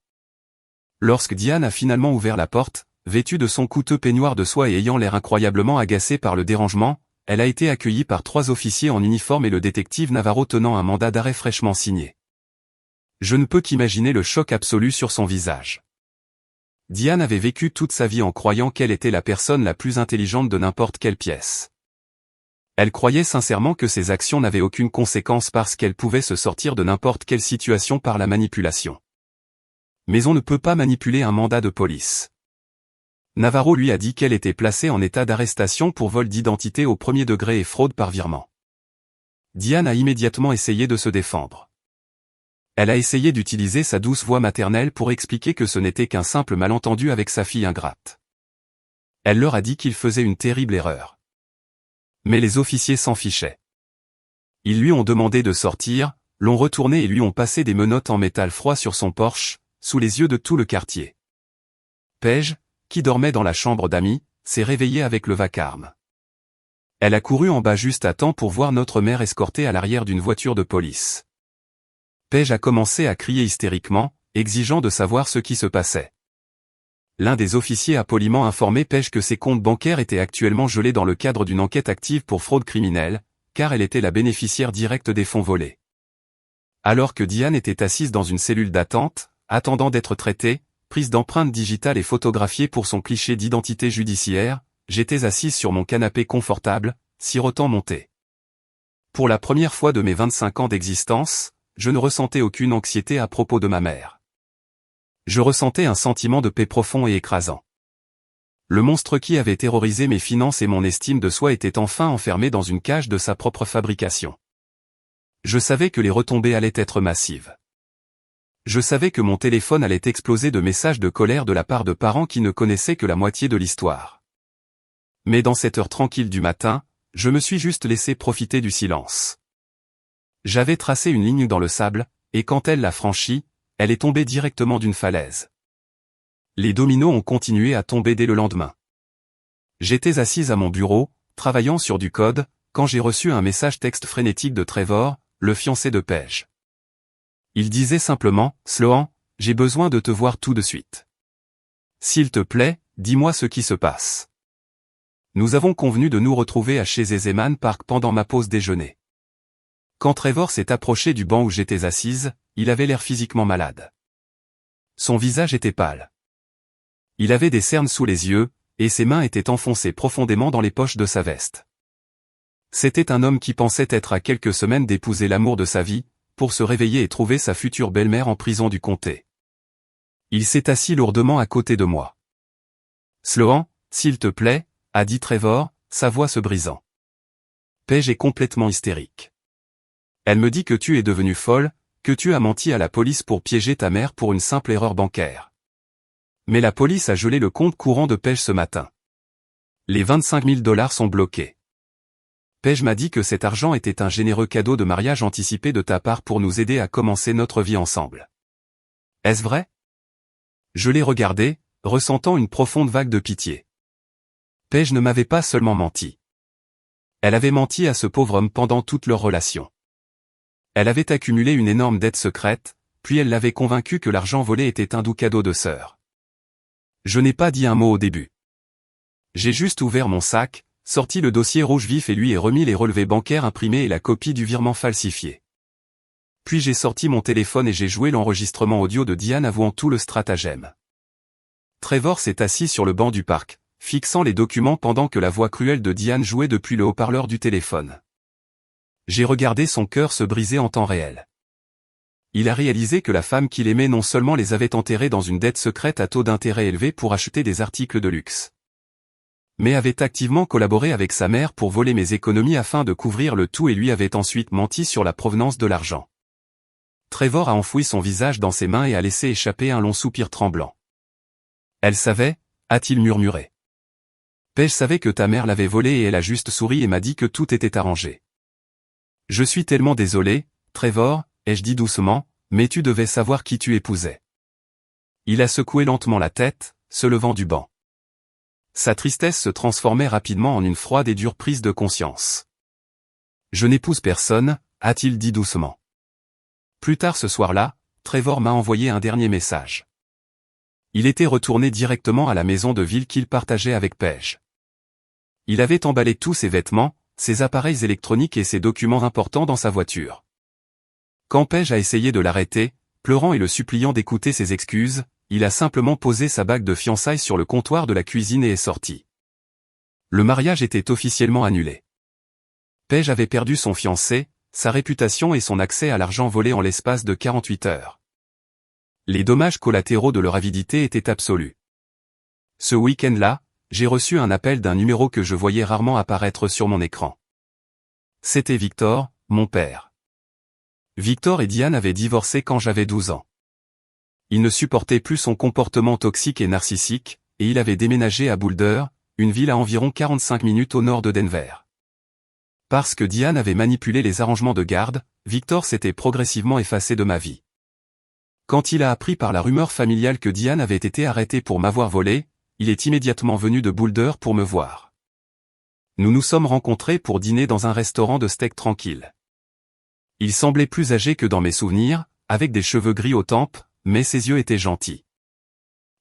Lorsque Diane a finalement ouvert la porte, vêtue de son coûteux peignoir de soie et ayant l'air incroyablement agacée par le dérangement, elle a été accueillie par 3 officiers en uniforme et le détective Navarro tenant un mandat d'arrêt fraîchement signé. Je ne peux qu'imaginer le choc absolu sur son visage. Diane avait vécu toute sa vie en croyant qu'elle était la personne la plus intelligente de n'importe quelle pièce. Elle croyait sincèrement que ses actions n'avaient aucune conséquence parce qu'elle pouvait se sortir de n'importe quelle situation par la manipulation. Mais on ne peut pas manipuler un mandat de police. Navarro lui a dit qu'elle était placée en état d'arrestation pour vol d'identité au premier degré et fraude par virement. Diane a immédiatement essayé de se défendre. Elle a essayé d'utiliser sa douce voix maternelle pour expliquer que ce n'était qu'un simple malentendu avec sa fille ingrate. Elle leur a dit qu'il faisait une terrible erreur. Mais les officiers s'en fichaient. Ils lui ont demandé de sortir, l'ont retourné et lui ont passé des menottes en métal froid sur son porche, sous les yeux de tout le quartier. Paige, qui dormait dans la chambre d'amis, s'est réveillée avec le vacarme. Elle a couru en bas juste à temps pour voir notre mère escortée à l'arrière d'une voiture de police. Paige a commencé à crier hystériquement, exigeant de savoir ce qui se passait. L'un des officiers a poliment informé Paige que ses comptes bancaires étaient actuellement gelés dans le cadre d'une enquête active pour fraude criminelle, car elle était la bénéficiaire directe des fonds volés. Alors que Diane était assise dans une cellule d'attente, attendant d'être traitée, prise d'empreintes digitales et photographiée pour son cliché d'identité judiciaire, j'étais assise sur mon canapé confortable, sirotant mon thé. Pour la première fois de mes 25 ans d'existence, je ne ressentais aucune anxiété à propos de ma mère. Je ressentais un sentiment de paix profond et écrasant. Le monstre qui avait terrorisé mes finances et mon estime de soi était enfin enfermé dans une cage de sa propre fabrication. Je savais que les retombées allaient être massives. Je savais que mon téléphone allait exploser de messages de colère de la part de parents qui ne connaissaient que la moitié de l'histoire. Mais dans cette heure tranquille du matin, je me suis juste laissé profiter du silence. J'avais tracé une ligne dans le sable, et quand elle l'a franchie, elle est tombée directement d'une falaise. Les dominos ont continué à tomber dès le lendemain. J'étais assise à mon bureau, travaillant sur du code, quand j'ai reçu un message texte frénétique de Trevor, le fiancé de Paige. Il disait simplement, « Sloan, j'ai besoin de te voir tout de suite. S'il te plaît, dis-moi ce qui se passe. » Nous avons convenu de nous retrouver à chez Zeman Park pendant ma pause déjeuner. Quand Trevor s'est approché du banc où j'étais assise, il avait l'air physiquement malade. Son visage était pâle. Il avait des cernes sous les yeux, et ses mains étaient enfoncées profondément dans les poches de sa veste. C'était un homme qui pensait être à quelques semaines d'épouser l'amour de sa vie, pour se réveiller et trouver sa future belle-mère en prison du comté. Il s'est assis lourdement à côté de moi. « Sloan, s'il te plaît » a dit Trevor, sa voix se brisant. Paige est complètement hystérique. Elle me dit que tu es devenue folle, que tu as menti à la police pour piéger ta mère pour une simple erreur bancaire. Mais la police a gelé le compte courant de Paige ce matin. Les 25 000 $ sont bloqués. Paige m'a dit que cet argent était un généreux cadeau de mariage anticipé de ta part pour nous aider à commencer notre vie ensemble. Est-ce vrai? Je l'ai regardé, ressentant une profonde vague de pitié. Paige ne m'avait pas seulement menti. Elle avait menti à ce pauvre homme pendant toute leur relation. Elle avait accumulé une énorme dette secrète, puis elle l'avait convaincu que l'argent volé était un doux cadeau de sœur. Je n'ai pas dit un mot au début. J'ai juste ouvert mon sac, sorti le dossier rouge vif et lui ai remis les relevés bancaires imprimés et la copie du virement falsifié. Puis j'ai sorti mon téléphone et j'ai joué l'enregistrement audio de Diane avouant tout le stratagème. Trevor s'est assis sur le banc du parc, fixant les documents pendant que la voix cruelle de Diane jouait depuis le haut-parleur du téléphone. J'ai regardé son cœur se briser en temps réel. Il a réalisé que la femme qu'il aimait non seulement les avait enterrés dans une dette secrète à taux d'intérêt élevé pour acheter des articles de luxe, mais avait activement collaboré avec sa mère pour voler mes économies afin de couvrir le tout et lui avait ensuite menti sur la provenance de l'argent. Trevor a enfoui son visage dans ses mains et a laissé échapper un long soupir tremblant. « Elle savait » a-t-il murmuré. « Paige savait que ta mère l'avait volé et elle a juste souri et m'a dit que tout était arrangé. »« Je suis tellement désolé, Trevor, » ai-je dit doucement, « mais tu devais savoir qui tu épousais. » Il a secoué lentement la tête, se levant du banc. Sa tristesse se transformait rapidement en une froide et dure prise de conscience. « Je n'épouse personne » a-t-il dit doucement. Plus tard ce soir-là, Trevor m'a envoyé un dernier message. Il était retourné directement à la maison de ville qu'il partageait avec Paige. Il avait emballé tous ses vêtements, ses appareils électroniques et ses documents importants dans sa voiture. Quand Paige a essayé de l'arrêter, pleurant et le suppliant d'écouter ses excuses, il a simplement posé sa bague de fiançailles sur le comptoir de la cuisine et est sorti. Le mariage était officiellement annulé. Paige avait perdu son fiancé, sa réputation et son accès à l'argent volé en l'espace de 48 heures. Les dommages collatéraux de leur avidité étaient absolus. Ce week-end-là, j'ai reçu un appel d'un numéro que je voyais rarement apparaître sur mon écran. C'était Victor, mon père. Victor et Diane avaient divorcé quand j'avais 12 ans. Il ne supportait plus son comportement toxique et narcissique, et il avait déménagé à Boulder, une ville à environ 45 minutes au nord de Denver. Parce que Diane avait manipulé les arrangements de garde, Victor s'était progressivement effacé de ma vie. Quand il a appris par la rumeur familiale que Diane avait été arrêtée pour m'avoir volé, il est immédiatement venu de Boulder pour me voir. Nous nous sommes rencontrés pour dîner dans un restaurant de steak tranquille. Il semblait plus âgé que dans mes souvenirs, avec des cheveux gris aux tempes, mais ses yeux étaient gentils.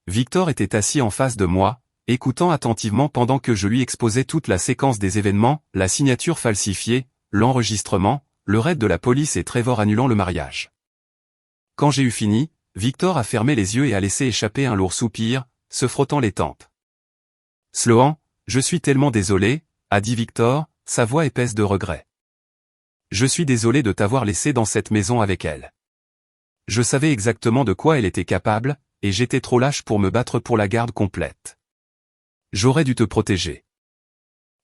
Victor était assis en face de moi, écoutant attentivement pendant que je lui exposais toute la séquence des événements, la signature falsifiée, l'enregistrement, le raid de la police et Trevor annulant le mariage. Quand j'ai eu fini, Victor a fermé les yeux et a laissé échapper un lourd soupir, se frottant les tempes. « Sloan, je suis tellement désolé » a dit Victor, sa voix épaisse de regret. « Je suis désolé de t'avoir laissé dans cette maison avec elle. Je savais exactement de quoi elle était capable, et j'étais trop lâche pour me battre pour la garde complète. J'aurais dû te protéger. »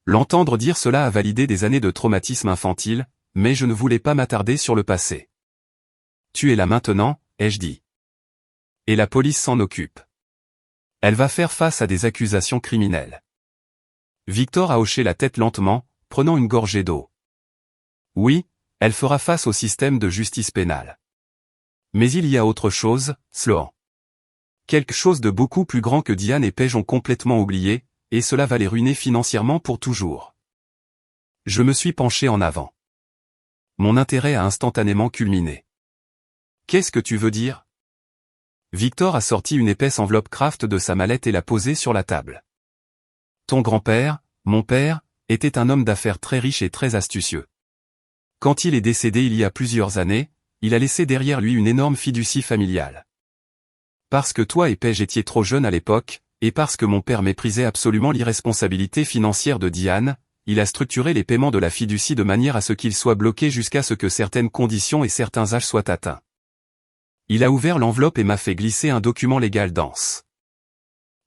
L'entendre dire cela a validé des années de traumatisme infantile, mais je ne voulais pas m'attarder sur le passé. « Tu es là maintenant, ai-je dit. Et la police s'en occupe. Elle va faire face à des accusations criminelles. » Victor a hoché la tête lentement, prenant une gorgée d'eau. « Oui, elle fera face au système de justice pénale. Mais il y a autre chose, Sloan. Quelque chose de beaucoup plus grand que Diane et Paige ont complètement oublié, et cela va les ruiner financièrement pour toujours. Je me suis penché en avant. Mon intérêt a instantanément culminé. Qu'est-ce que tu veux dire? Victor a sorti une épaisse enveloppe Kraft de sa mallette et l'a posée sur la table. Ton grand-père, mon père, était un homme d'affaires très riche et très astucieux. Quand il est décédé il y a plusieurs années, il a laissé derrière lui une énorme fiducie familiale. Parce que toi et Paige étiez trop jeunes à l'époque, et parce que mon père méprisait absolument l'irresponsabilité financière de Diane, il a structuré les paiements de la fiducie de manière à ce qu'ils soient bloqués jusqu'à ce que certaines conditions et certains âges soient atteints. Il a ouvert l'enveloppe et m'a fait glisser un document légal dense.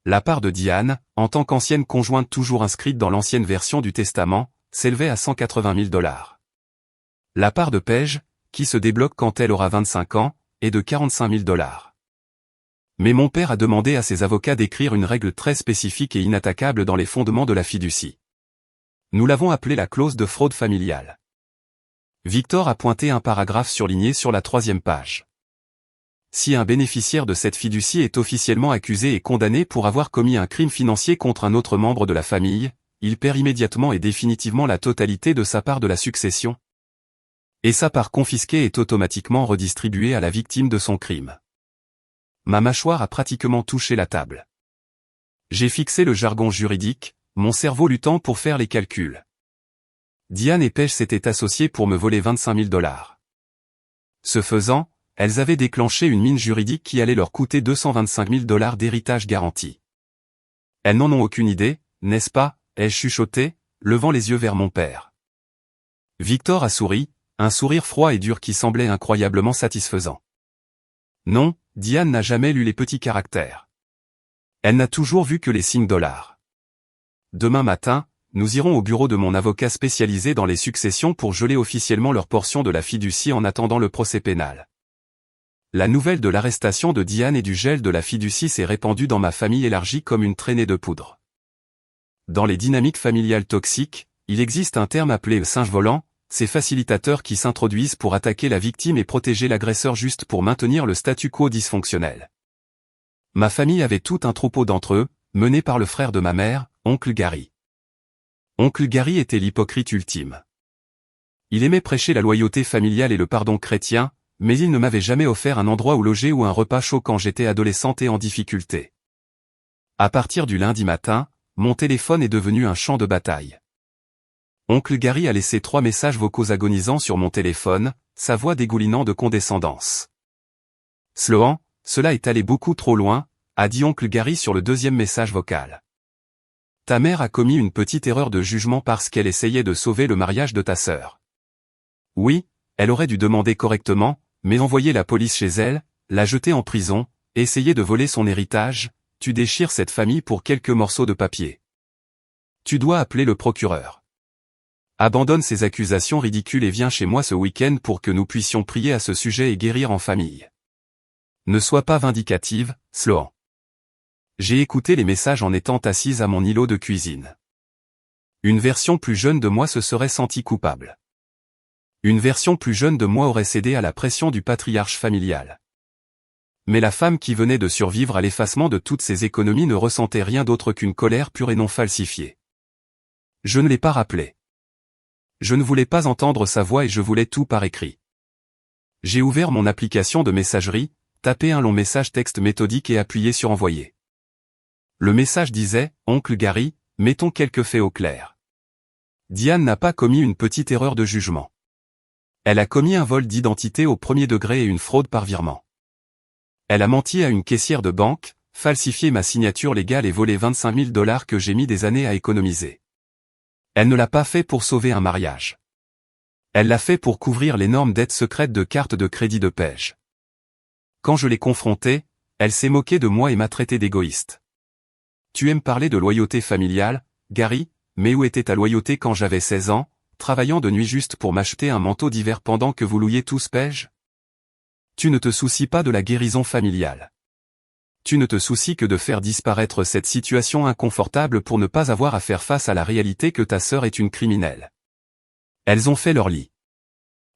La part de Diane, en tant qu'ancienne conjointe toujours inscrite dans l'ancienne version du testament, s'élevait à 180 000 $. La part de Paige, qui se débloque quand elle aura 25 ans, est de 45 000 $. Mais mon père a demandé à ses avocats d'écrire une règle très spécifique et inattaquable dans les fondements de la fiducie. Nous l'avons appelée la clause de fraude familiale. Victor a pointé un paragraphe surligné sur la 3e page. Si un bénéficiaire de cette fiducie est officiellement accusé et condamné pour avoir commis un crime financier contre un autre membre de la famille, il perd immédiatement et définitivement la totalité de sa part de la succession. Et sa part confisquée est automatiquement redistribuée à la victime de son crime. Ma mâchoire a pratiquement touché la table. J'ai fixé le jargon juridique, mon cerveau luttant pour faire les calculs. Diane et Paige s'étaient associées pour me voler 25 000 $. Ce faisant, elles avaient déclenché une mine juridique qui allait leur coûter 225 000 $ d'héritage garanti. Elles n'en ont aucune idée, n'est-ce pas, ai-je chuchoté, levant les yeux vers mon père. Victor a souri, un sourire froid et dur qui semblait incroyablement satisfaisant. Non, Diane n'a jamais lu les petits caractères. Elle n'a toujours vu que les signes $. Demain matin, nous irons au bureau de mon avocat spécialisé dans les successions pour geler officiellement leur portion de la fiducie en attendant le procès pénal. La nouvelle de l'arrestation de Diane et du gel de la fiducie s'est répandue dans ma famille élargie comme une traînée de poudre. Dans les dynamiques familiales toxiques, il existe un terme appelé singe volant, ces facilitateurs qui s'introduisent pour attaquer la victime et protéger l'agresseur juste pour maintenir le statu quo dysfonctionnel. Ma famille avait tout un troupeau d'entre eux, mené par le frère de ma mère, oncle Gary. Oncle Gary était l'hypocrite ultime. Il aimait prêcher la loyauté familiale et le pardon chrétien, mais il ne m'avait jamais offert un endroit où loger ou un repas chaud quand j'étais adolescente et en difficulté. À partir du lundi matin, mon téléphone est devenu un champ de bataille. Oncle Gary a laissé 3 messages vocaux agonisants sur mon téléphone, sa voix dégoulinant de condescendance. Sloan, cela est allé beaucoup trop loin, a dit oncle Gary sur le 2e message vocal. Ta mère a commis une petite erreur de jugement parce qu'elle essayait de sauver le mariage de ta sœur. Oui, elle aurait dû demander correctement, mais envoyer la police chez elle, la jeter en prison, essayer de voler son héritage, tu déchires cette famille pour quelques morceaux de papier. Tu dois appeler le procureur. Abandonne ces accusations ridicules et viens chez moi ce week-end pour que nous puissions prier à ce sujet et guérir en famille. Ne sois pas vindicative, Sloan. J'ai écouté les messages en étant assise à mon îlot de cuisine. Une version plus jeune de moi se serait sentie coupable. Une version plus jeune de moi aurait cédé à la pression du patriarche familial. Mais la femme qui venait de survivre à l'effacement de toutes ses économies ne ressentait rien d'autre qu'une colère pure et non falsifiée. Je ne l'ai pas rappelé. Je ne voulais pas entendre sa voix et je voulais tout par écrit. J'ai ouvert mon application de messagerie, tapé un long message texte méthodique et appuyé sur envoyer. Le message disait, oncle Gary, mettons quelques faits au clair. Diane n'a pas commis une petite erreur de jugement. Elle a commis un vol d'identité au 1er degré et une fraude par virement. Elle a menti à une caissière de banque, falsifié ma signature légale et volé 25 000 $ que j'ai mis des années à économiser. Elle ne l'a pas fait pour sauver un mariage. Elle l'a fait pour couvrir l'énorme dette secrète de carte de crédit de Paige. Quand je l'ai confrontée, elle s'est moquée de moi et m'a traité d'égoïste. Tu aimes parler de loyauté familiale, Gary, mais où était ta loyauté quand j'avais 16 ans, travaillant de nuit juste pour m'acheter un manteau d'hiver pendant que vous louiez tous Paige? Tu ne te soucies pas de la guérison familiale. Tu ne te soucies que de faire disparaître cette situation inconfortable pour ne pas avoir à faire face à la réalité que ta sœur est une criminelle. Elles ont fait leur lit.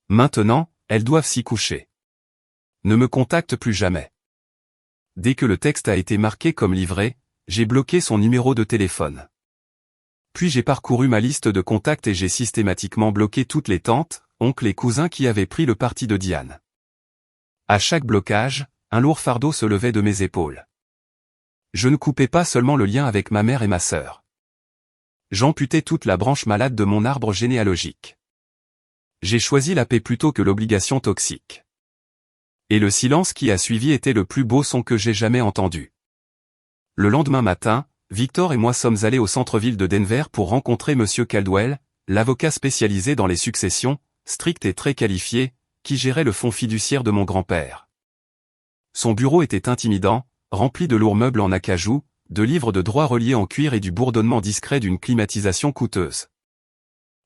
Maintenant, elles doivent s'y coucher. Ne me contacte plus jamais. Dès que le texte a été marqué comme livré, j'ai bloqué son numéro de téléphone. Puis j'ai parcouru ma liste de contacts et j'ai systématiquement bloqué toutes les tantes, oncles et cousins qui avaient pris le parti de Diane. À chaque blocage, un lourd fardeau se levait de mes épaules. Je ne coupais pas seulement le lien avec ma mère et ma sœur. J'amputais toute la branche malade de mon arbre généalogique. J'ai choisi la paix plutôt que l'obligation toxique. Et le silence qui a suivi était le plus beau son que j'ai jamais entendu. Le lendemain matin, Victor et moi sommes allés au centre-ville de Denver pour rencontrer Monsieur Caldwell, l'avocat spécialisé dans les successions, strict et très qualifié, qui gérait le fonds fiduciaire de mon grand-père. Son bureau était intimidant, rempli de lourds meubles en acajou, de livres de droit reliés en cuir et du bourdonnement discret d'une climatisation coûteuse.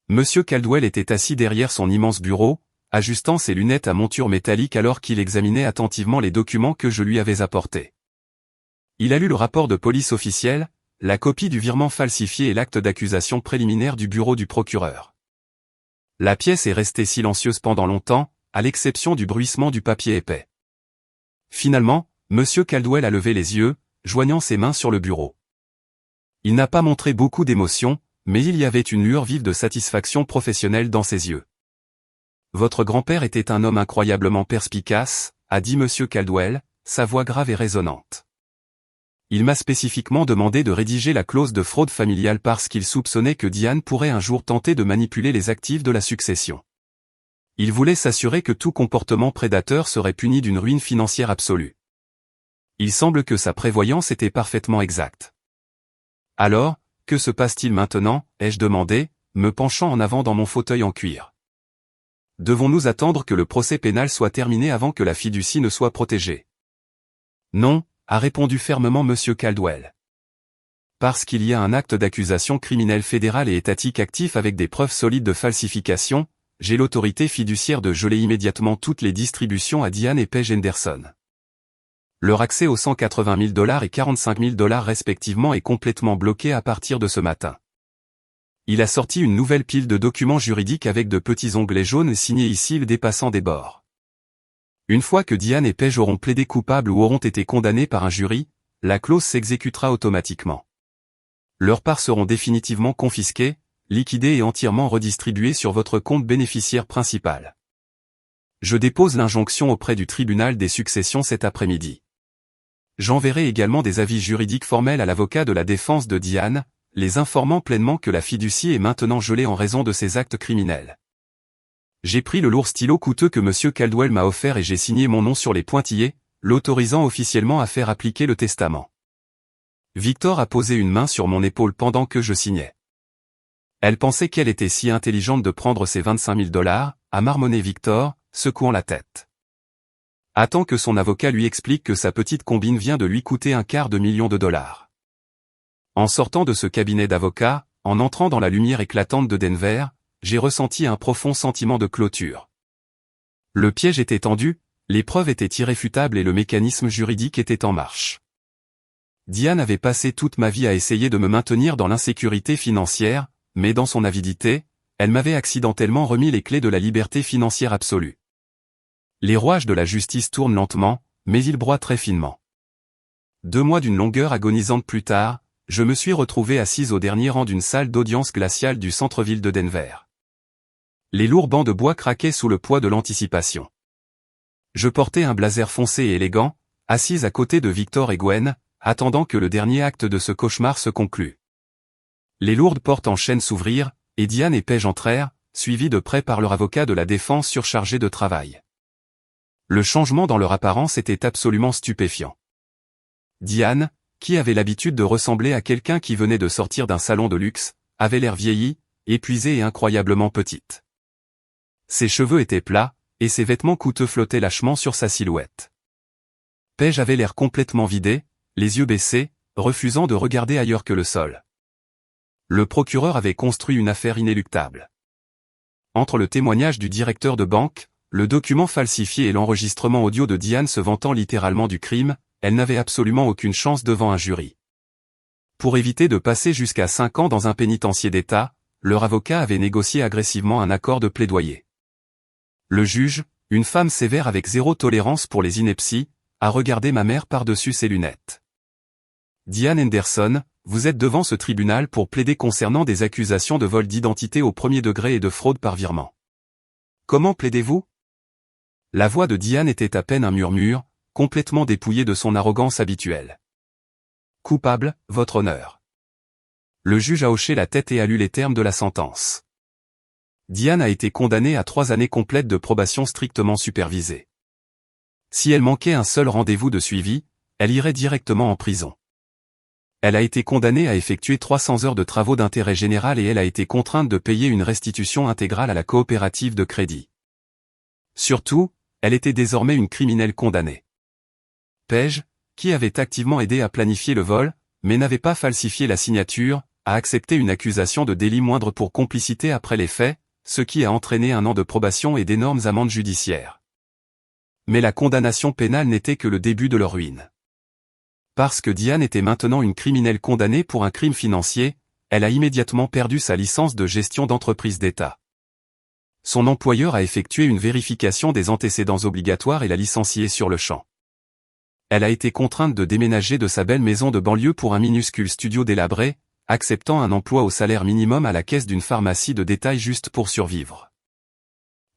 Monsieur Caldwell était assis derrière son immense bureau, ajustant ses lunettes à monture métallique alors qu'il examinait attentivement les documents que je lui avais apportés. Il a lu le rapport de police officiel, la copie du virement falsifié et l'acte d'accusation préliminaire du bureau du procureur. La pièce est restée silencieuse pendant longtemps, à l'exception du bruissement du papier épais. Finalement, Monsieur Caldwell a levé les yeux, joignant ses mains sur le bureau. Il n'a pas montré beaucoup d'émotion, mais il y avait une lueur vive de satisfaction professionnelle dans ses yeux. Votre grand-père était un homme incroyablement perspicace, a dit Monsieur Caldwell, sa voix grave et résonnante. Il m'a spécifiquement demandé de rédiger la clause de fraude familiale parce qu'il soupçonnait que Diane pourrait un jour tenter de manipuler les actifs de la succession. Il voulait s'assurer que tout comportement prédateur serait puni d'une ruine financière absolue. Il semble que sa prévoyance était parfaitement exacte. Alors, que se passe-t-il maintenant, ai-je demandé, me penchant en avant dans mon fauteuil en cuir. Devons-nous attendre que le procès pénal soit terminé avant que la fiducie ne soit protégée? Non, a répondu fermement Monsieur Caldwell. Parce qu'il y a un acte d'accusation criminelle fédéral et étatique actif avec des preuves solides de falsification, j'ai l'autorité fiduciaire de geler immédiatement toutes les distributions à Diane et Paige Henderson. Leur accès aux $180 000 et $45 000 respectivement est complètement bloqué à partir de ce matin. Il a sorti une nouvelle pile de documents juridiques avec de petits onglets jaunes signés ici dépassant des bords. Une fois que Diane et Paige auront plaidé coupables ou auront été condamnés par un jury, la clause s'exécutera automatiquement. Leurs parts seront définitivement confisquées, liquidées et entièrement redistribuées sur votre compte bénéficiaire principal. Je dépose l'injonction auprès du tribunal des successions cet après-midi. J'enverrai également des avis juridiques formels à l'avocat de la défense de Diane, les informant pleinement que la fiducie est maintenant gelée en raison de ses actes criminels. J'ai pris le lourd stylo coûteux que Monsieur Caldwell m'a offert et j'ai signé mon nom sur les pointillés, l'autorisant officiellement à faire appliquer le testament. Victor a posé une main sur mon épaule pendant que je signais. Elle pensait qu'elle était si intelligente de prendre ses $25 000, a marmonné Victor, secouant la tête. Attends que son avocat lui explique que sa petite combine vient de lui coûter $250 000. En sortant de ce cabinet d'avocat, en entrant dans la lumière éclatante de Denver, j'ai ressenti un profond sentiment de clôture. Le piège était tendu, les preuves étaient irréfutables et le mécanisme juridique était en marche. Diane avait passé toute ma vie à essayer de me maintenir dans l'insécurité financière, mais dans son avidité, elle m'avait accidentellement remis les clés de la liberté financière absolue. Les rouages de la justice tournent lentement, mais ils broient très finement. 2 mois d'une longueur agonisante plus tard, je me suis retrouvé assise au dernier rang d'une salle d'audience glaciale du centre-ville de Denver. Les lourds bancs de bois craquaient sous le poids de l'anticipation. Je portais un blazer foncé et élégant, assise à côté de Victor et Gwen, attendant que le dernier acte de ce cauchemar se conclue. Les lourdes portes en chêne s'ouvrirent, et Diane et Paige entrèrent, suivis de près par leur avocat de la défense surchargé de travail. Le changement dans leur apparence était absolument stupéfiant. Diane, qui avait l'habitude de ressembler à quelqu'un qui venait de sortir d'un salon de luxe, avait l'air vieillie, épuisée et incroyablement petite. Ses cheveux étaient plats, et ses vêtements coûteux flottaient lâchement sur sa silhouette. Paige avait l'air complètement vidée, les yeux baissés, refusant de regarder ailleurs que le sol. Le procureur avait construit une affaire inéluctable. Entre le témoignage du directeur de banque, le document falsifié et l'enregistrement audio de Diane se vantant littéralement du crime, elle n'avait absolument aucune chance devant un jury. Pour éviter de passer jusqu'à 5 ans dans un pénitencier d'État, leur avocat avait négocié agressivement un accord de plaidoyer. Le juge, une femme sévère avec zéro tolérance pour les inepties, a regardé ma mère par-dessus ses lunettes. Diane Henderson, vous êtes devant ce tribunal pour plaider concernant des accusations de vol d'identité au premier degré et de fraude par virement. Comment plaidez-vous? La voix de Diane était à peine un murmure, complètement dépouillée de son arrogance habituelle. Coupable, votre honneur. Le juge a hoché la tête et a lu les termes de la sentence. Diane a été condamnée à 3 années complètes de probation strictement supervisée. Si elle manquait un seul rendez-vous de suivi, elle irait directement en prison. Elle a été condamnée à effectuer 300 heures de travaux d'intérêt général et elle a été contrainte de payer une restitution intégrale à la coopérative de crédit. Surtout, elle était désormais une criminelle condamnée. Page, qui avait activement aidé à planifier le vol, mais n'avait pas falsifié la signature, a accepté une accusation de délit moindre pour complicité après les faits, ce qui a entraîné 1 an de probation et d'énormes amendes judiciaires. Mais la condamnation pénale n'était que le début de leur ruine. Parce que Diane était maintenant une criminelle condamnée pour un crime financier, elle a immédiatement perdu sa licence de gestion d'entreprise d'État. Son employeur a effectué une vérification des antécédents obligatoires et l'a licenciée sur le champ. Elle a été contrainte de déménager de sa belle maison de banlieue pour un minuscule studio délabré, acceptant un emploi au salaire minimum à la caisse d'une pharmacie de détail juste pour survivre.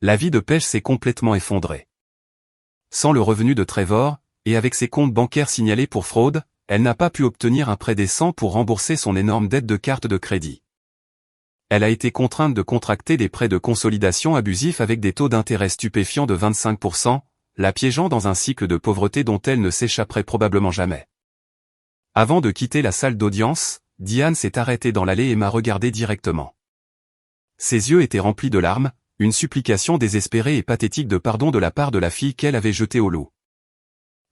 La vie de Page s'est complètement effondrée. Sans le revenu de Trevor, et avec ses comptes bancaires signalés pour fraude, elle n'a pas pu obtenir un prêt décent pour rembourser son énorme dette de carte de crédit. Elle a été contrainte de contracter des prêts de consolidation abusifs avec des taux d'intérêt stupéfiants de 25%, la piégeant dans un cycle de pauvreté dont elle ne s'échapperait probablement jamais. Avant de quitter la salle d'audience, Diane s'est arrêtée dans l'allée et m'a regardé directement. Ses yeux étaient remplis de larmes, une supplication désespérée et pathétique de pardon de la part de la fille qu'elle avait jetée au loup.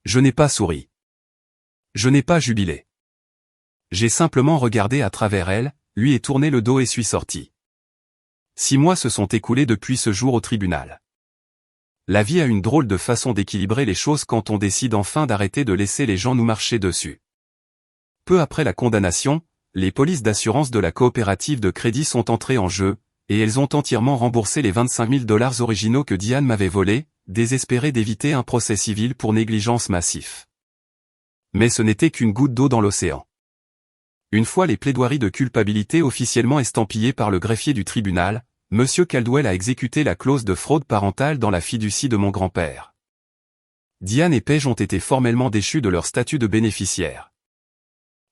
Je n'ai pas souri. Je n'ai pas jubilé. J'ai simplement regardé à travers elle, lui ai tourné le dos et suis sorti. 6 mois se sont écoulés depuis ce jour au tribunal. La vie a une drôle de façon d'équilibrer les choses quand on décide enfin d'arrêter de laisser les gens nous marcher dessus. Peu après la condamnation, les polices d'assurance de la coopérative de crédit sont entrées en jeu, et elles ont entièrement remboursé les 25 000 $ originaux que Diane m'avait volés, désespérée d'éviter un procès civil pour négligence massif. Mais ce n'était qu'une goutte d'eau dans l'océan. Une fois les plaidoiries de culpabilité officiellement estampillées par le greffier du tribunal, M. Caldwell a exécuté la clause de fraude parentale dans la fiducie de mon grand-père. Diane et Page ont été formellement déchus de leur statut de bénéficiaire.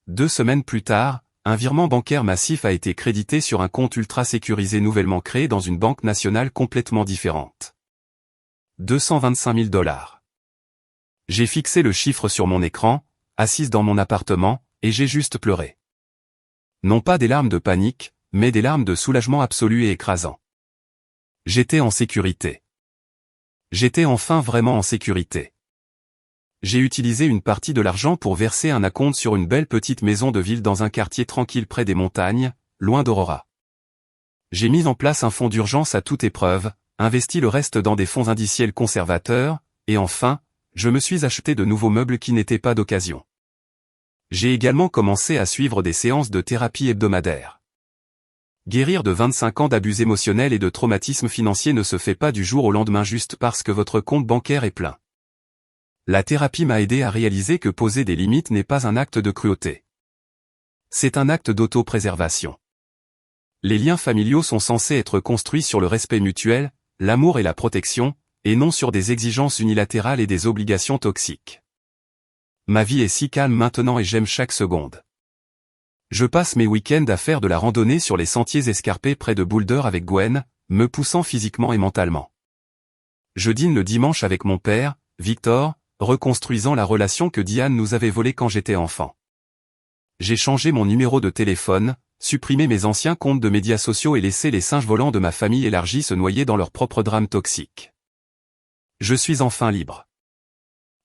2 semaines plus tard, un virement bancaire massif a été crédité sur un compte ultra sécurisé nouvellement créé dans une banque nationale complètement différente. 225 000 $. J'ai fixé le chiffre sur mon écran, assise dans mon appartement, et j'ai juste pleuré. Non pas des larmes de panique, mais des larmes de soulagement absolu et écrasant. J'étais en sécurité. J'étais enfin vraiment en sécurité. J'ai utilisé une partie de l'argent pour verser un acompte sur une belle petite maison de ville dans un quartier tranquille près des montagnes, loin d'Aurora. J'ai mis en place un fonds d'urgence à toute épreuve, investi le reste dans des fonds indiciels conservateurs, et enfin, je me suis acheté de nouveaux meubles qui n'étaient pas d'occasion. J'ai également commencé à suivre des séances de thérapie hebdomadaires. Guérir de 25 ans d'abus émotionnels et de traumatisme financier ne se fait pas du jour au lendemain juste parce que votre compte bancaire est plein. La thérapie m'a aidé à réaliser que poser des limites n'est pas un acte de cruauté. C'est un acte d'auto-préservation. Les liens familiaux sont censés être construits sur le respect mutuel, l'amour et la protection, et non sur des exigences unilatérales et des obligations toxiques. Ma vie est si calme maintenant et j'aime chaque seconde. Je passe mes week-ends à faire de la randonnée sur les sentiers escarpés près de Boulder avec Gwen, me poussant physiquement et mentalement. Je dîne le dimanche avec mon père, Victor, reconstruisant la relation que Diane nous avait volée quand j'étais enfant. J'ai changé mon numéro de téléphone, supprimé mes anciens comptes de médias sociaux et laissé les singes volants de ma famille élargie se noyer dans leur propre drame toxique. Je suis enfin libre.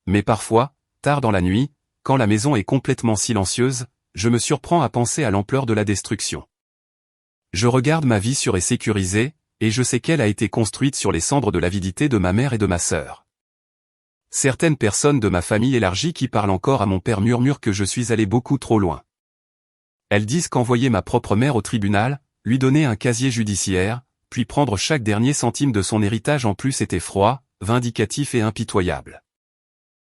Mais parfois, tard dans la nuit, quand la maison est complètement silencieuse, je me surprends à penser à l'ampleur de la destruction. Je regarde ma vie sûre et sécurisée, et je sais qu'elle a été construite sur les cendres de l'avidité de ma mère et de ma sœur. Certaines personnes de ma famille élargie qui parlent encore à mon père murmurent que je suis allé beaucoup trop loin. Elles disent qu'envoyer ma propre mère au tribunal, lui donner un casier judiciaire, puis prendre chaque dernier centime de son héritage en plus était froid, vindicatif et impitoyable.